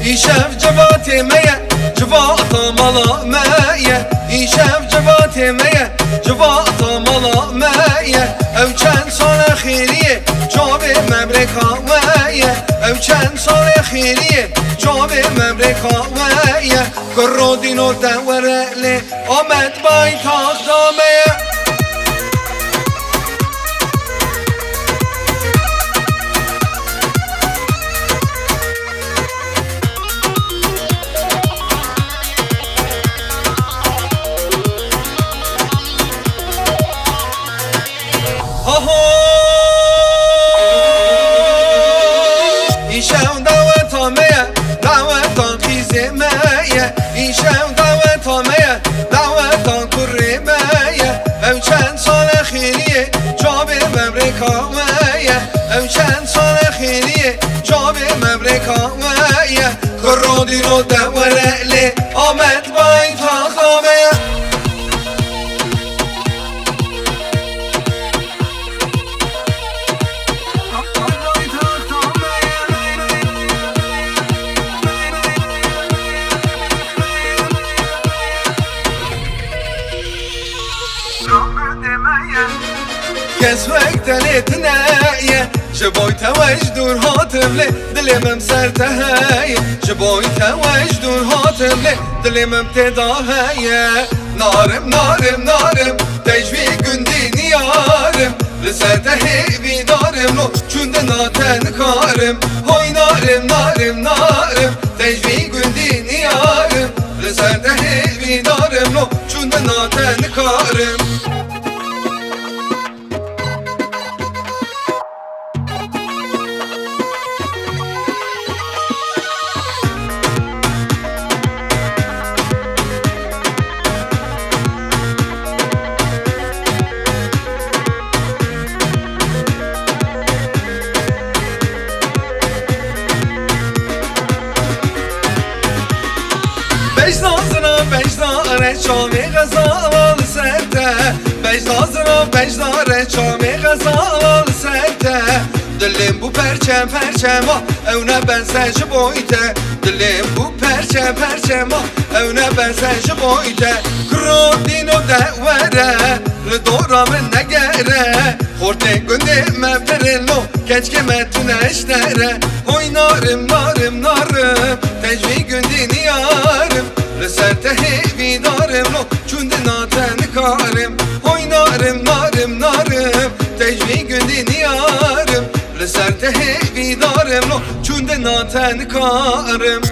İşev cevatı meye, cevata mala meye. İşev cevatı meye, cevata mala meye. Evçen sana khiriye, cabe mebreka meye. Evçen sana khiriye, cabe mebreka meye. Kırro dino devrele, Ahmet Bay tahta meye. İşev daveta meye, daveta kize meye. İşev daveta meye, daveta kurre meye. Evçen sana khiriye, cabe mebreka meye. Evçen sana khiriye, cabe mebreka meye. Kırro dino devrele, Ahmet Bay tahta meye. Kesmek deletine ye, Jiboy tewej dur hatimle, dilimim serteheye. Jiboy tewej dur hatimle, dilimim tedaheye. Narim narim narim, tecvi gündin yarım. Lisertehi bidarim lo, çünde naten karım. Hoy narim narim narim, tecvi gündin yarım. Lisertehi bidarim lo, çünde naten karım. Becdare çame gazal serte. Becdare çame gazal serte. Dilim bu perçem perçema, evne bense jiboyte. Dilim bu perçem perçema, evne bense jiboyte. Kro dino devere, li dora min negere. Horte günde me perelo, keçke me tüneştere. Hoy narim narim narim, tecvi gündini yarım. Lisertehi bidarim lo, çünde naten karım. Hoy narim narim narim, tecvi gündini yarım. Lisertehi bidarim lo, çünde naten karım.